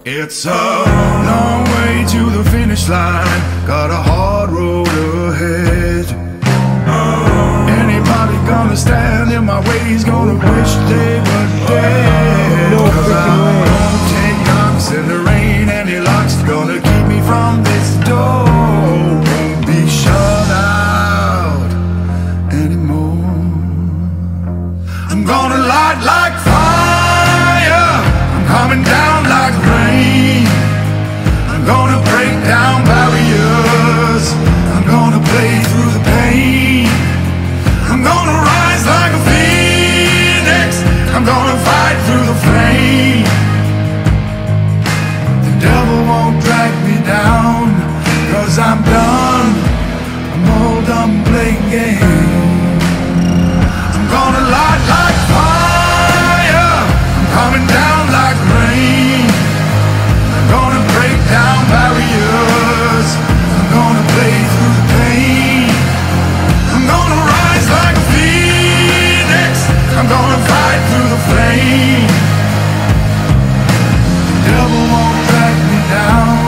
It's a long way to the finish line, got a hard road ahead. Anybody gonna stand in my way is gonna wish they were dead. Cause I'm gonna take knocks in the rain, any lock's gonna keep me from this door. Won't be shut out anymore. I'm gonna light like fire, I'm coming down like rain. I'm gonna break down barriers, I'm gonna play through the pain. I'm gonna rise like a phoenix, I'm gonna fight through the flame. The devil won't drag me down, cause I'm done, I'm all done playing games. I'm gonna light like fire, I'm coming down like rain. I'm gonna break down barriers, I'm gonna play through the pain. I'm gonna rise like a phoenix, I'm gonna fight through the flame. The devil won't drag me down,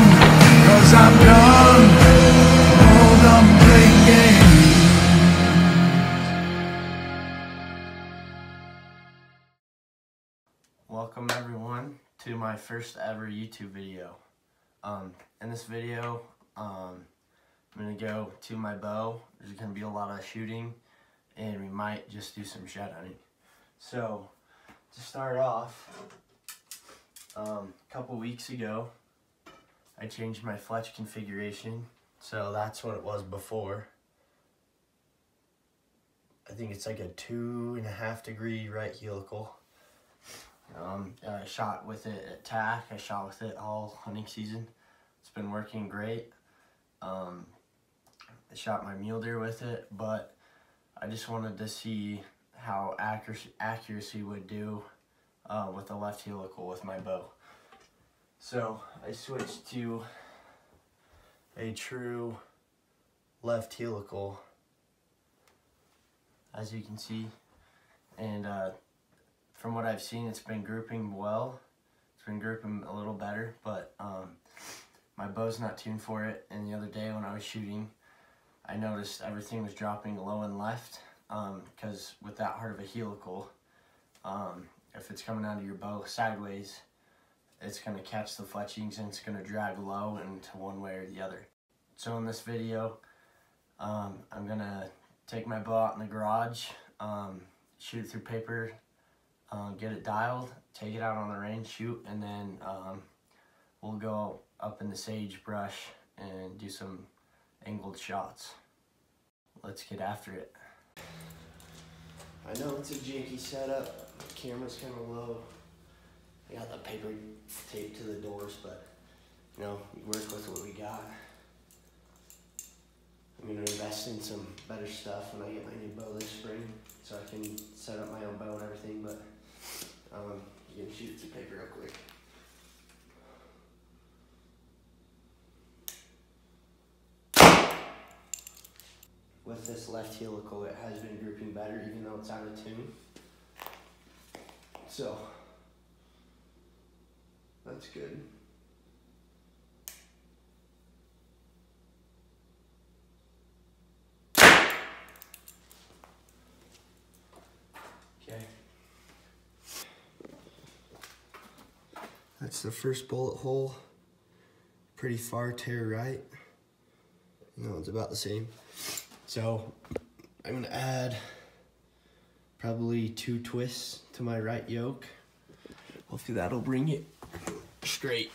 cause I'm done, all done playing games. Welcome everyone to my first ever YouTube video. In this video, I'm gonna go to my bow. There's gonna be a lot of shooting, and we might just do some shed hunting. So, to start off, a couple weeks ago, I changed my fletch configuration. So that's what it was before. I think it's like a 2.5 degree right helical. I shot with it at TAC, I shot with it all hunting season. It's been working great. I shot my mule deer with it, but I just wanted to see how accuracy would do with the left helical with my bow. So I switched to a true left helical, as you can see, and from what I've seen, it's been grouping well. It's been grouping a little better, but my bow's not tuned for it. And the other day when I was shooting, I noticed everything was dropping low and left, because with that hard of a helical, if it's coming out of your bow sideways, it's going to catch the fletchings and it's going to drag low into one way or the other. So in this video, I'm going to take my bow out in the garage, shoot it through paper, get it dialed, take it out on the range, shoot, and then we'll go up in the sagebrush and do some angled shots. Let's get after it. I know it's a janky setup, the camera's kind of low. I got the paper taped to the doors, but you know, we work with what we got. I'm gonna invest in some better stuff when I get my new bow this spring, so I can set up my own bow and everything, but you can shoot some paper real quick. With this left helical, it has been grouping better, even though it's out of tune. So, that's good. Okay. That's the first bullet hole. Pretty far to your right. No, it's about the same. So I'm gonna add probably 2 twists to my right yoke. Hopefully that'll bring it straight.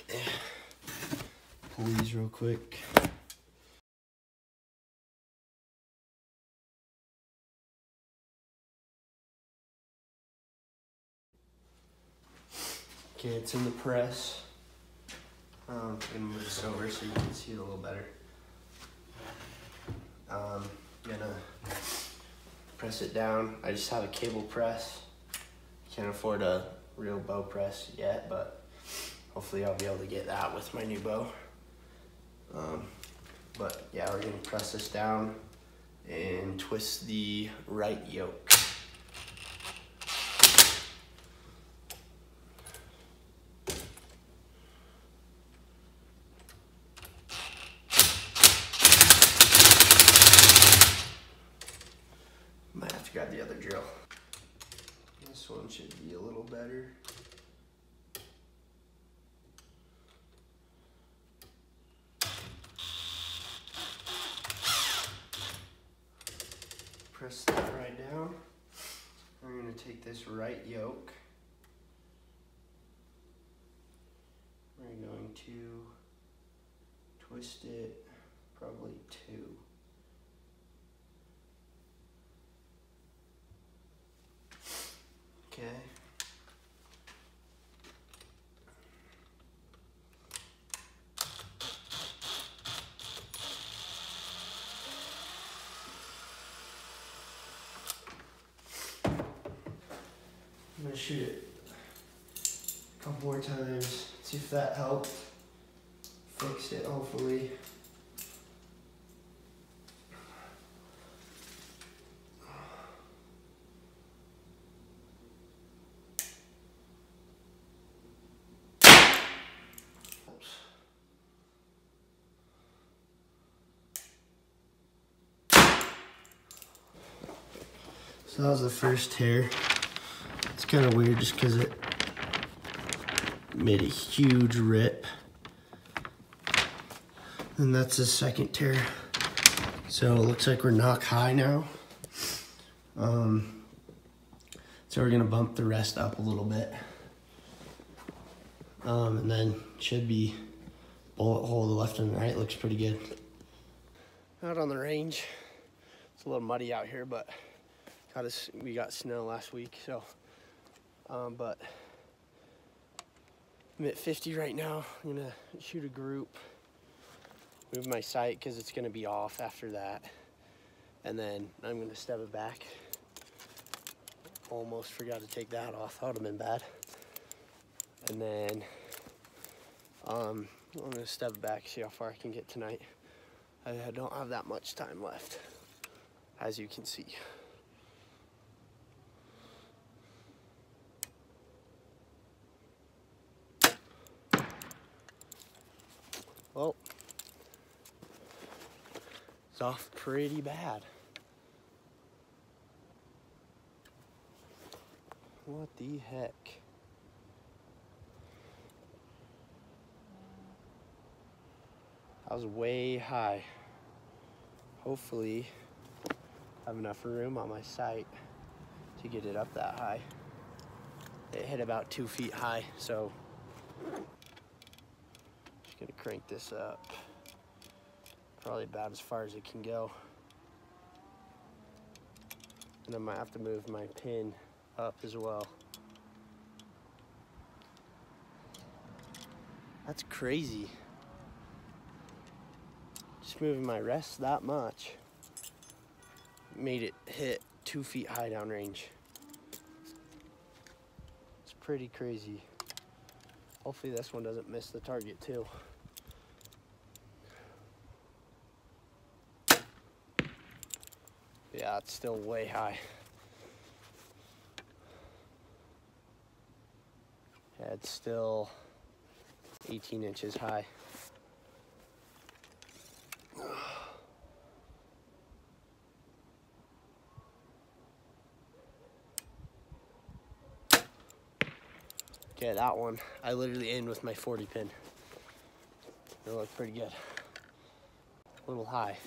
Pull these real quick. Okay, it's in the press. I'm gonna move this over so you can see it a little better. Gonna press it down. I just have a cable press. Can't afford a real bow press yet, but hopefully I'll be able to get that with my new bow. But yeah, we're gonna press this down and twist the right yoke. drill. This one should be a little better. Press that right down. We're going to take this right yoke. We're going to twist it probably 2. Okay. I'm going to shoot it a couple more times, see if that helped. Fixed it, hopefully. So that was the first tear. It's kind of weird just because it made a huge rip. And that's the second tear. So it looks like we're knock high now. So we're gonna bump the rest up a little bit. And then should be bullet hole to the left and the right. Looks pretty good. Out on the range. It's a little muddy out here, but we got snow last week, so but I'm at 50 right now. I'm gonna shoot a group, move my sight because it's gonna be off after that, and then I'm gonna step it back. Almost forgot to take that off. That would have been bad. And then I'm gonna step it back, see how far I can get tonight. I don't have that much time left, as you can see. Well, it's off pretty bad. What the heck? I was way high. Hopefully, I have enough room on my sight to get it up that high. It hit about 2 feet high, so just gonna crank this up. Probably about as far as it can go. And I might have to move my pin up as well. That's crazy. Just moving my rest that much made it hit 2 feet high downrange. It's pretty crazy. Hopefully this one doesn't miss the target too. Yeah, it's still way high. Yeah, it's still 18 inches high. Okay, that one, I literally aimed with my 40 pin. It looked pretty good. A little high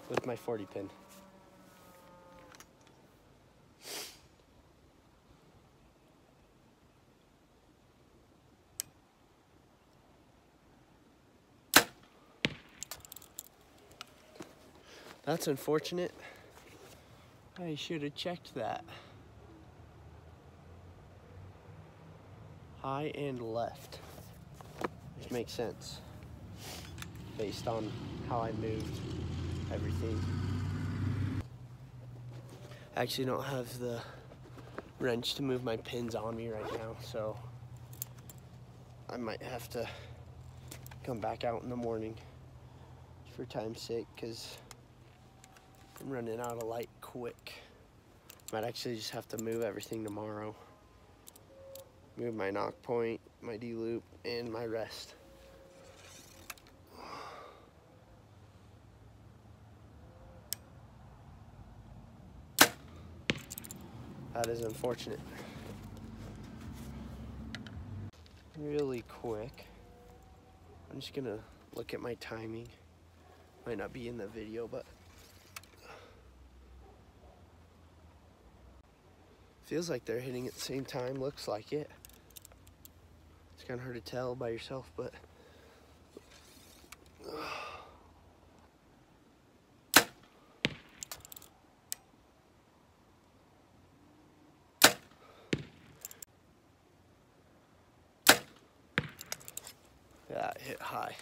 with my 40 pin. That's unfortunate. I should have checked that. High and left, which makes sense based on how I moved everything. I actually don't have the wrench to move my pins on me right now, so I might have to come back out in the morning for time's sake, because I'm running out of light quick. Might actually just have to move everything tomorrow. Move my knock point, my D-loop, and my rest. That is unfortunate. Really quick, I'm just gonna look at my timing. Might not be in the video, but feels like they're hitting at the same time. Looks like it. It's kind of hard to tell by yourself, but yeah, it hit high.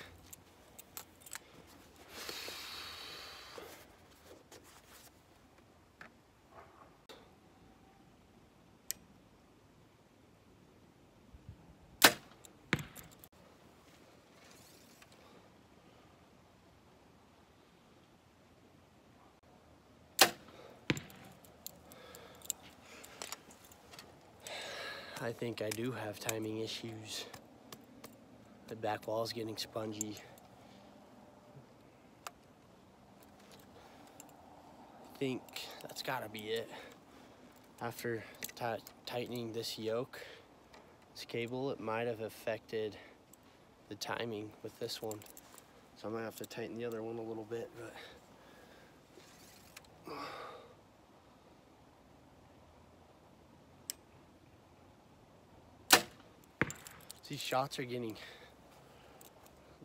I think I do have timing issues. The back wall is getting spongy. I think that's gotta be it. After tightening this yoke, this cable, it might have affected the timing with this one. So I might have to tighten the other one a little bit, but these shots are getting,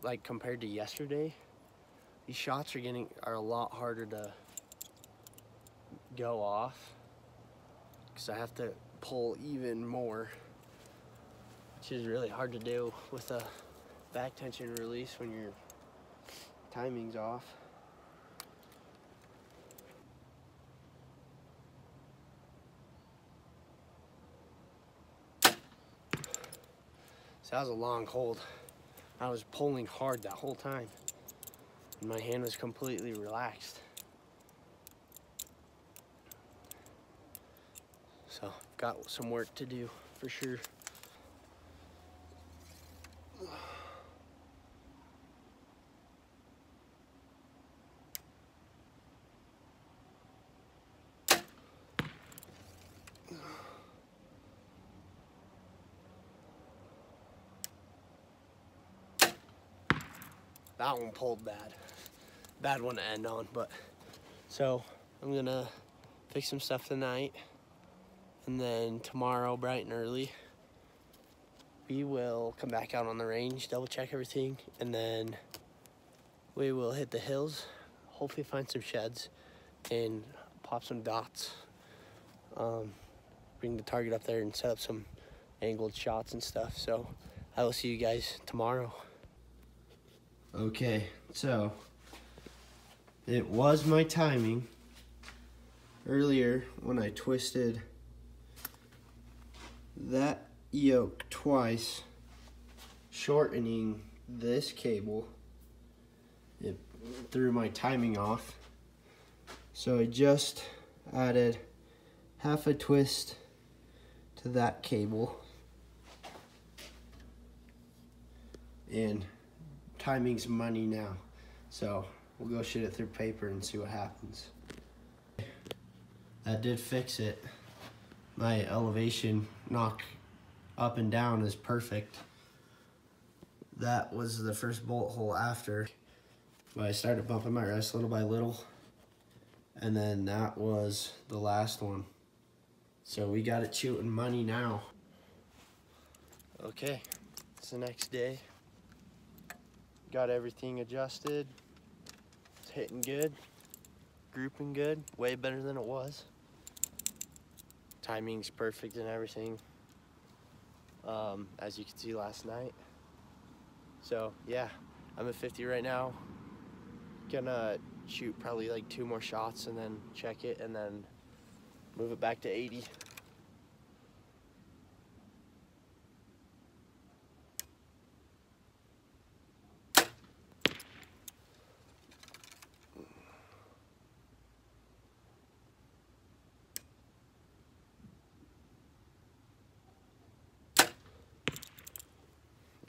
like compared to yesterday, these shots are a lot harder to go off because I have to pull even more, which is really hard to do with a back tension release when your timing's off. So that was a long hold. I was pulling hard that whole time, and my hand was completely relaxed. So I've got some work to do for sure. That one pulled bad. Bad one to end on, but so I'm gonna fix some stuff tonight, and then tomorrow, bright and early, we will come back out on the range, double check everything, and then we will hit the hills, hopefully find some sheds and pop some dots. Bring the target up there and set up some angled shots and stuff. So I will see you guys tomorrow. Okay, so it was my timing earlier when I twisted that yoke twice, shortening this cable. It threw my timing off. So I just added half a twist to that cable, and timing's money now. So we'll go shoot it through paper and see what happens. That did fix it. My elevation knock up and down is perfect. That was the first bolt hole after. But I started bumping my rest little by little, and then that was the last one. So we got it shooting money now. Okay, it's the next day. Got everything adjusted. It's hitting good, grouping good, way better than it was. Timing's perfect and everything, as you can see last night. So yeah, I'm at 50 right now. Gonna shoot probably like 2 more shots and then check it and then move it back to 80.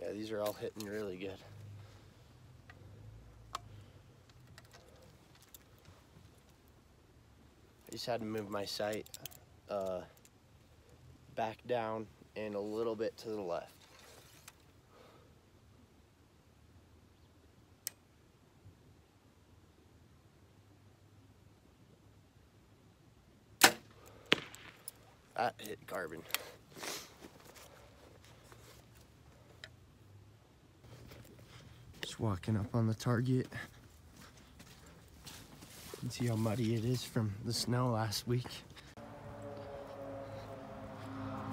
Yeah, these are all hitting really good. I just had to move my sight back down, and a little bit to the left. That hit carbon. Just walking up on the target. You can see how muddy it is from the snow last week.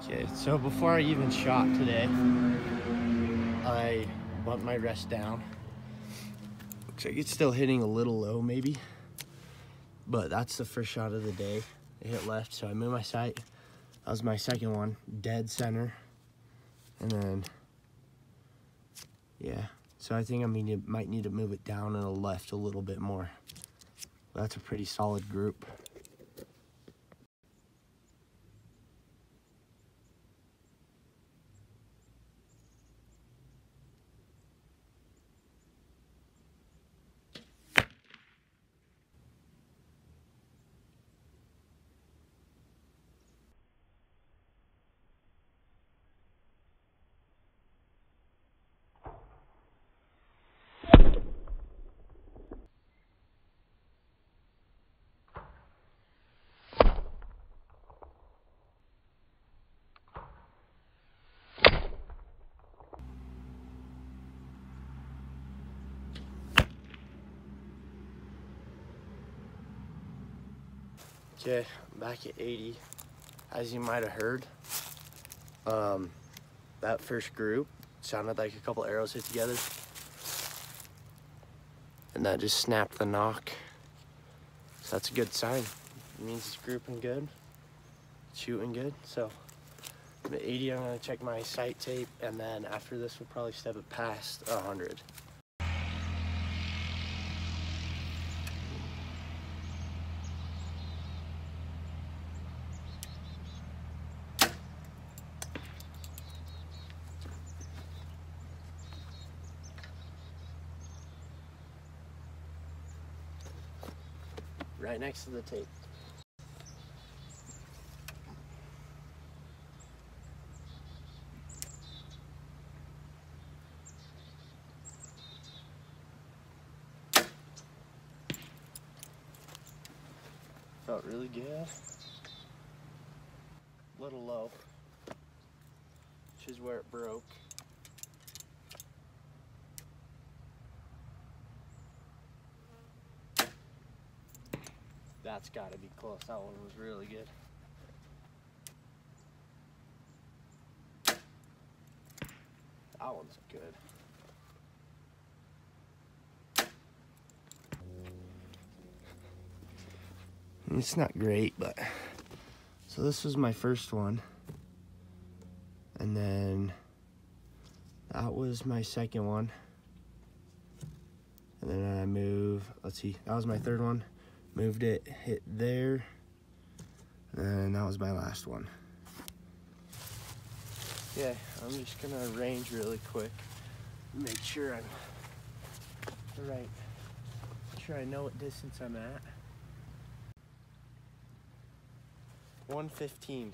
Okay, so before I even shot today, I bumped my rest down. Looks like it's still hitting a little low maybe, but that's the first shot of the day. It hit left, so I moved my sight. That was my second one, dead center. And then, yeah. So I think I might need to move it down and left a little bit more. That's a pretty solid group. Okay, I'm back at 80. As you might have heard, that first group sounded like a couple arrows hit together. And that just snapped the knock. So that's a good sign. It means it's grouping good, shooting good. So I'm at 80, I'm gonna check my sight tape, and then after this we'll probably step it past 100. Right next to the tape. Felt really good. A little low, which is where it broke. That's gotta be close. That one was really good. That one's good. It's not great, but so this was my first one, and then that was my second one, and then I move. Let's see, that was my third one. Moved it, hit there, and that was my last one. Yeah, I'm just gonna range really quick, make sure I'm right. Make sure I know what distance I'm at. 115.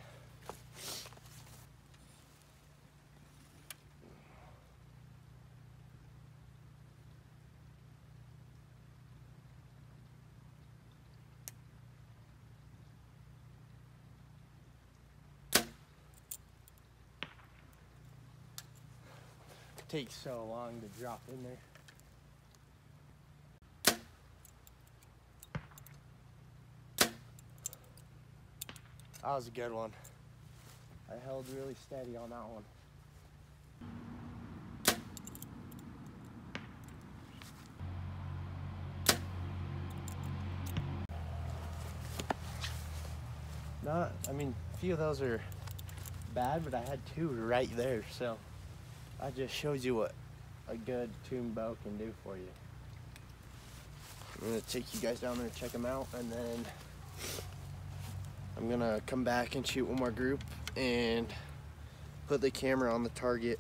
It takes so long to drop in there. That was a good one. I held really steady on that one. I mean, a few of those are bad, but I had two right there, so that just shows you what a good tuned bow can do for you. I'm gonna take you guys down there and check them out, and then I'm gonna come back and shoot one more group and put the camera on the target.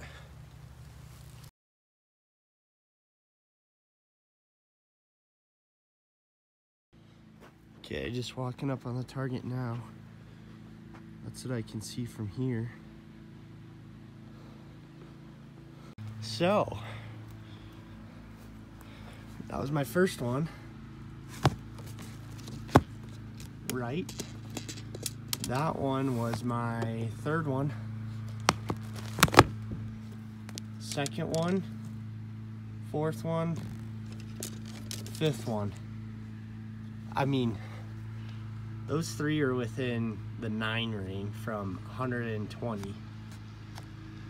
Okay, just walking up on the target now. That's what I can see from here. So, that was my first one. Right. That one was my third one. Second one, fourth one, fifth one. I mean, those three are within the 9 range from 120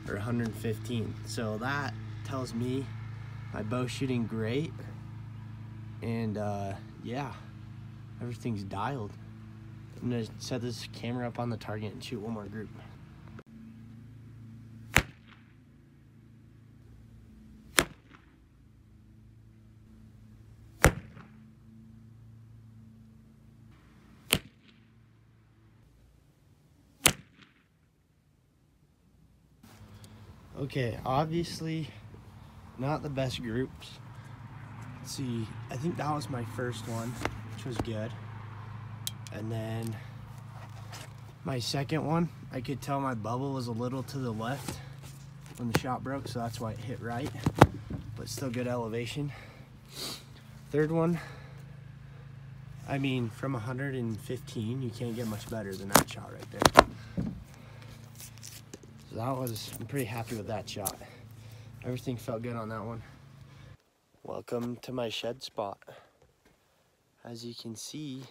or 115. So that tells me my bow shooting great. And yeah, everything's dialed. I'm gonna set this camera up on the target and shoot one more group. Okay, obviously not the best groups. Let's see, I think that was my first one, which was good. And then my second one, I could tell my bubble was a little to the left when the shot broke, so that's why it hit right, but still good elevation. Third one, I mean, from 115, you can't get much better than that shot right there. So that was, I'm pretty happy with that shot. Everything felt good on that one. Welcome to my shed spot. As you can see,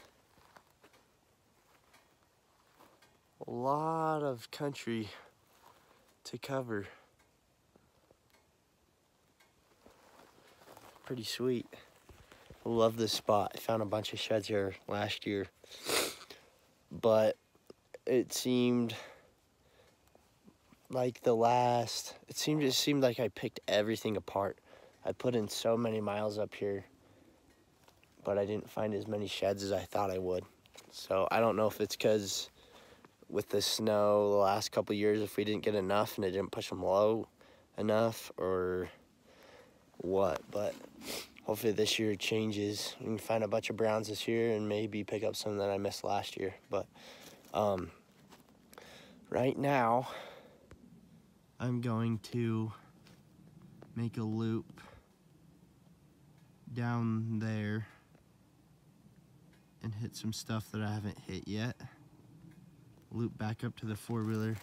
a lot of country to cover. Pretty sweet. I love this spot. I found a bunch of sheds here last year, but it seemed like it seemed like I picked everything apart. I put in so many miles up here, but I didn't find as many sheds as I thought I would. So I don't know if it's because with the snow the last couple years, if we didn't get enough and it didn't push them low enough or what, but hopefully this year it changes. We can find a bunch of browns this year and maybe pick up some that I missed last year. But right now I'm going to make a loop down there and hit some stuff that I haven't hit yet. Loop back up to the 4-wheeler,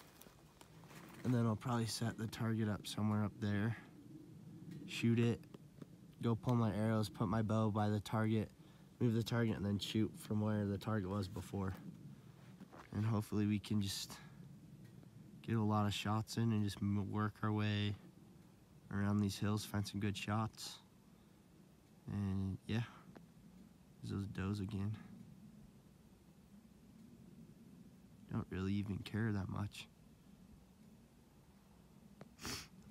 and then I'll probably set the target up somewhere up there, shoot it, go pull my arrows, put my bow by the target, move the target, and then shoot from where the target was before. And hopefully we can just get a lot of shots in and just work our way around these hills, find some good shots. And yeah, there's those does again. Don't really even care that much.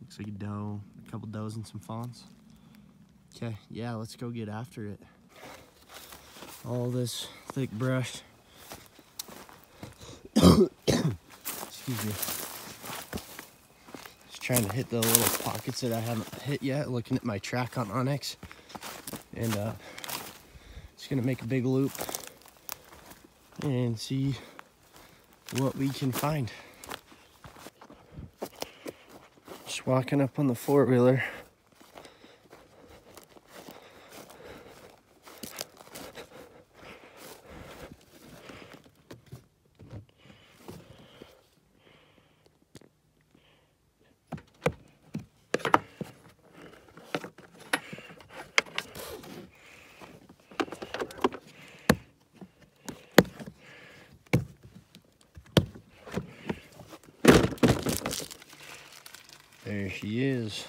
Looks like a doe, a couple does and some fawns. Okay, yeah, let's go get after it. All this thick brush. Excuse me. Just trying to hit the little pockets that I haven't hit yet, looking at my track on Onyx. And just gonna make a big loop and see what we can find. Just walking up on the 4-wheeler. There she is.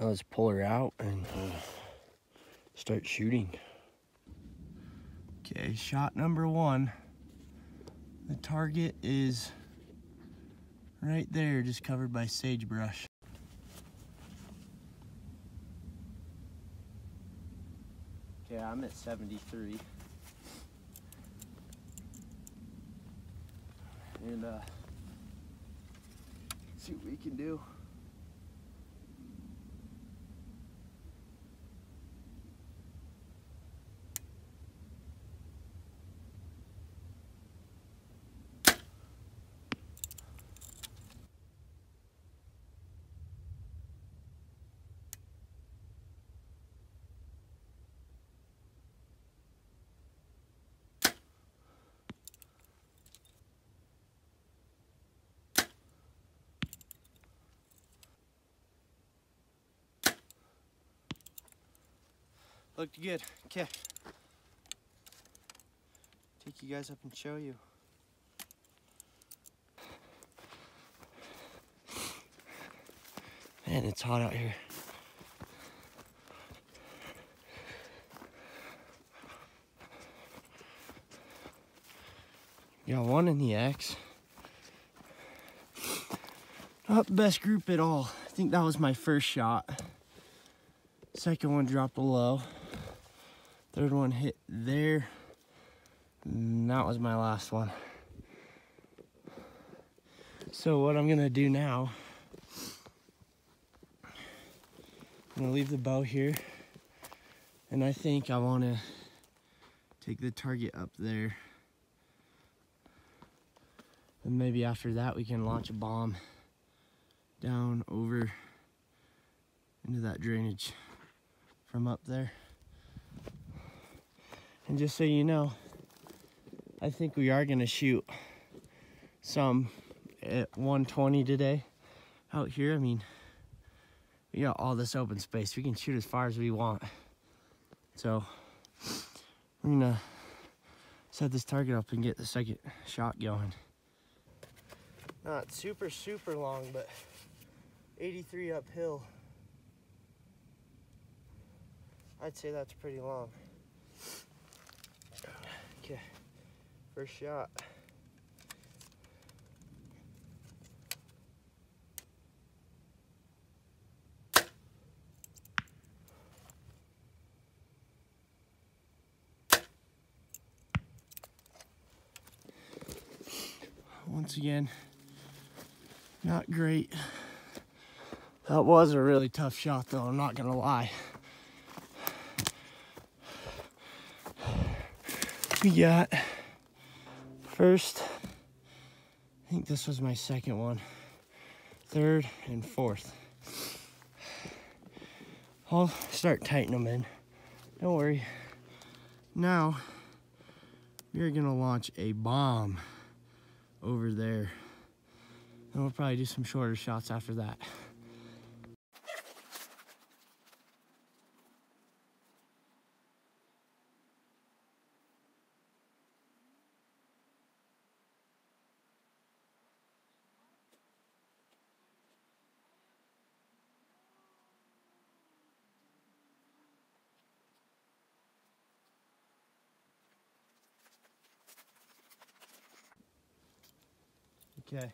Now let's pull her out and start shooting. Okay, shot number 1. The target is right there, just covered by sagebrush. Okay, I'm at 73. And see what we can do. Looked good. Okay. Take you guys up and show you. Man, it's hot out here. Got one in the X. Not the best group at all. I think that was my first shot. Second one dropped below. Third one hit there. And that was my last one. So what I'm gonna do now, I'm gonna leave the bow here. And I think I wanna take the target up there. And maybe after that we can launch a bomb down over into that drainage from up there. And just so you know, I think we are gonna shoot some at 120 today out here. I mean, we got all this open space. We can shoot as far as we want. So we're gonna set this target up and get the second shot going. Not super long, but 83 uphill. I'd say that's pretty long. Okay, first shot. Once again, not great. That was a really tough shot though, I'm not gonna lie. We got first, I think this was my second one, third and fourth. I'll start tightening them in, don't worry. Now, we're gonna launch a bomb over there. And we'll probably do some shorter shots after that. Okay.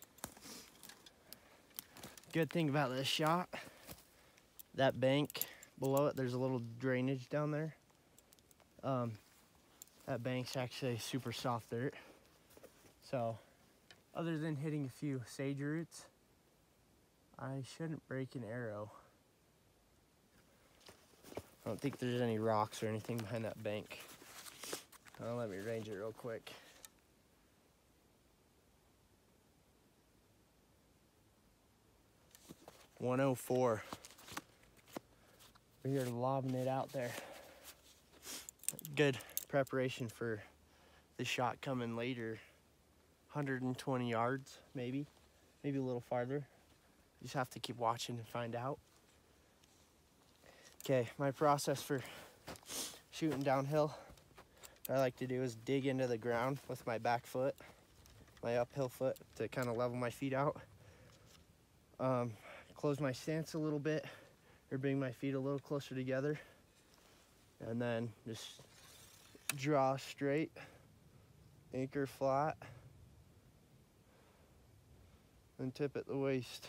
Good thing about this shot, that bank below it, there's a little drainage down there. That bank's actually super soft dirt. So, other than hitting a few sage roots, I shouldn't break an arrow. I don't think there's any rocks or anything behind that bank. Let me range it real quick. .104. We are lobbing it out there. Good preparation for the shot coming later. 120 yards, maybe a little farther. You just have to keep watching and find out. Okay, my process for shooting downhill, what I like to do is dig into the ground with my back foot, my uphill foot, to kind of level my feet out. Close my stance a little bit, or bring my feet a little closer together, and then just draw straight, anchor flat, and tip at the waist.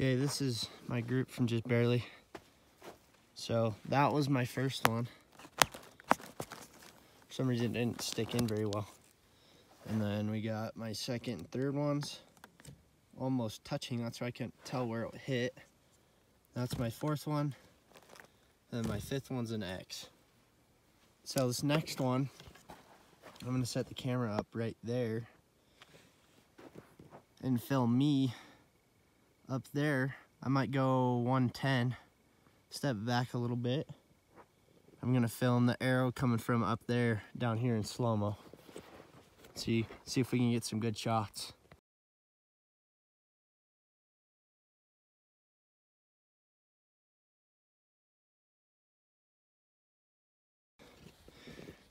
Okay, this is my group from just barely. So that was my first one. For some reason it didn't stick in very well. And then we got my second and third ones almost touching. That's why I couldn't tell where it hit. That's my fourth one. And my fifth one's an X. So this next one, I'm gonna set the camera up right there and film me up there. I might go 110, step back a little bit. I'm gonna film the arrow coming from up there down here in slow-mo. See if we can get some good shots.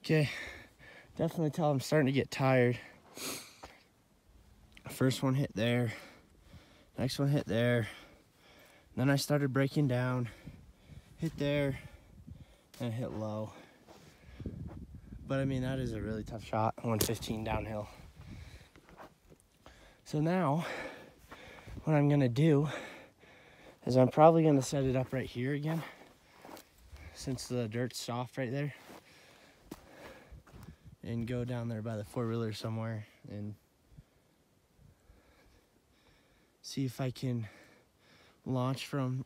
Okay, definitely tell I'm starting to get tired. First one hit there, next one hit there. Then I started breaking down, hit there, and hit low. But I mean, that is a really tough shot, 115 downhill. So now, what I'm gonna do is I'm probably gonna set it up right here again, since the dirt's soft right there, and go down there by the four-wheeler somewhere and see if I can launch one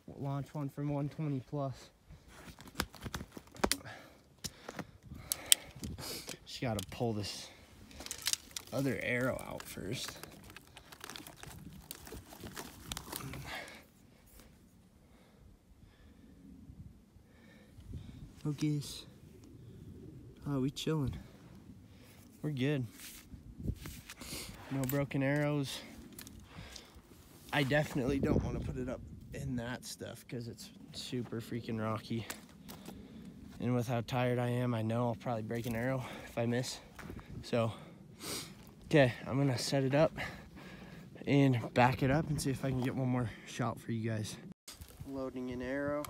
from 120 plus. Just gotta pull this other arrow out first. Okay. Oh, we chilling. We're good. No broken arrows. I definitely don't want to put it up in that stuff because it's super freaking rocky. And with how tired I am, I know I'll probably break an arrow if I miss. So, okay, I'm gonna set it up and back it up and see if I can get one more shot for you guys. Loading an arrow.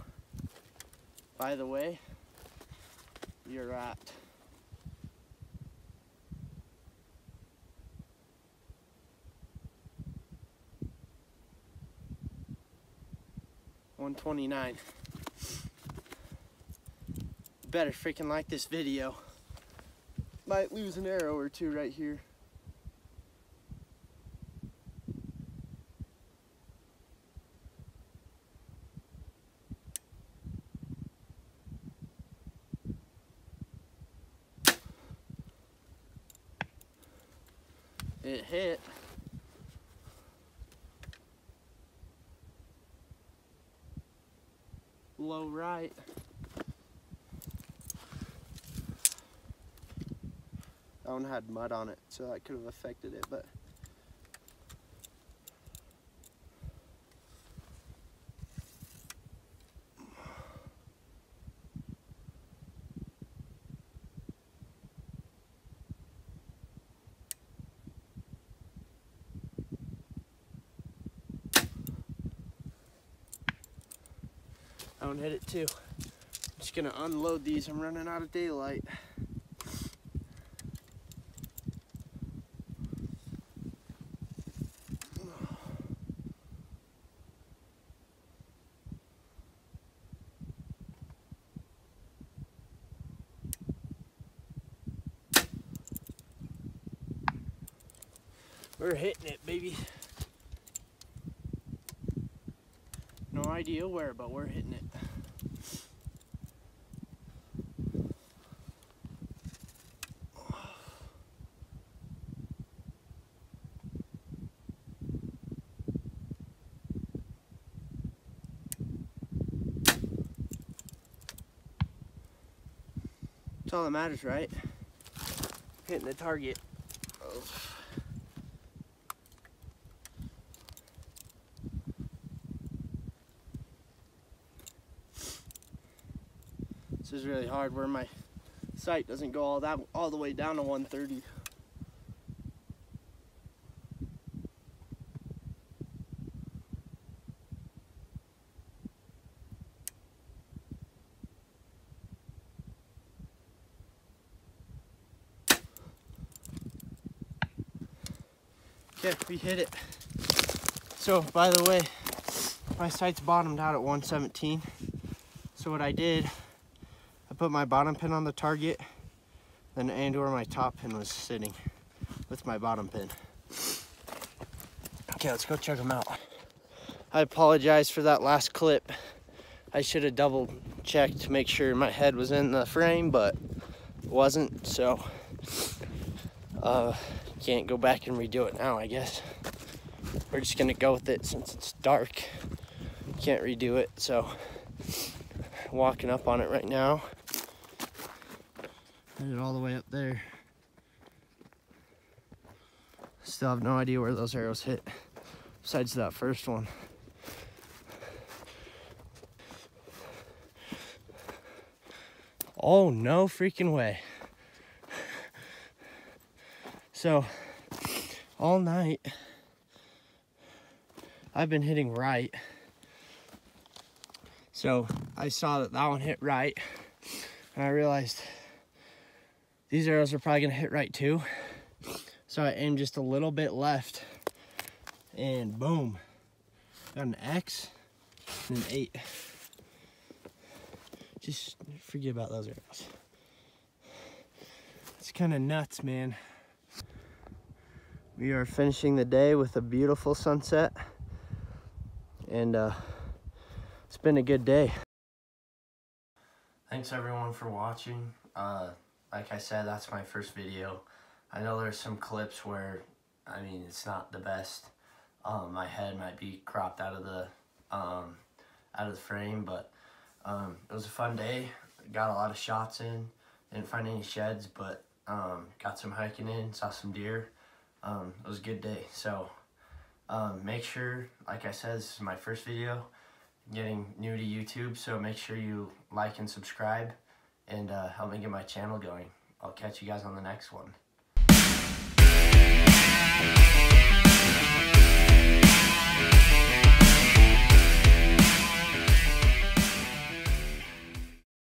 By the way, you're at 129. Better freaking like this video. Might lose an arrow or two right here. It hit. Low right. That one had mud on it, so that could have affected it, but that one hit it too. I'm just gonna unload these. I'm running out of daylight. We're hitting it, baby. No idea where, but we're hitting it. That's all that matters, right? Hitting the target. Oh. This is really hard where my sight doesn't go all the way down to 130. Okay, we hit it. So, by the way, my sights bottomed out at 117. So what I did, I put my bottom pin on the target, then and where my top pin was sitting with my bottom pin. Okay, let's go check them out. I apologize for that last clip. I should have double checked to make sure my head was in the frame, but it wasn't, so can't go back and redo it now, I guess. We're just gonna go with it since it's dark. Can't redo it, so walking up on it right now. Hit it all the way up there. Still have no idea where those arrows hit, besides that first one. Oh, no freaking way. So, all night, I've been hitting right. So, I saw that that one hit right, and I realized these arrows are probably gonna hit right too. So I aimed just a little bit left, and boom, got an X and an 8. Just forget about those arrows. It's kind of nuts, man. We are finishing the day with a beautiful sunset, and it's been a good day. Thanks everyone for watching. Like I said, that's my first video. I know there's some clips where, I mean, it's not the best. My head might be cropped out of the frame, but it was a fun day. Got a lot of shots in. Didn't find any sheds, but got some hiking in, saw some deer. It was a good day. So make sure, like I said, this is my first video. Getting new to YouTube, so make sure you like and subscribe and help me get my channel going. I'll catch you guys on the next one.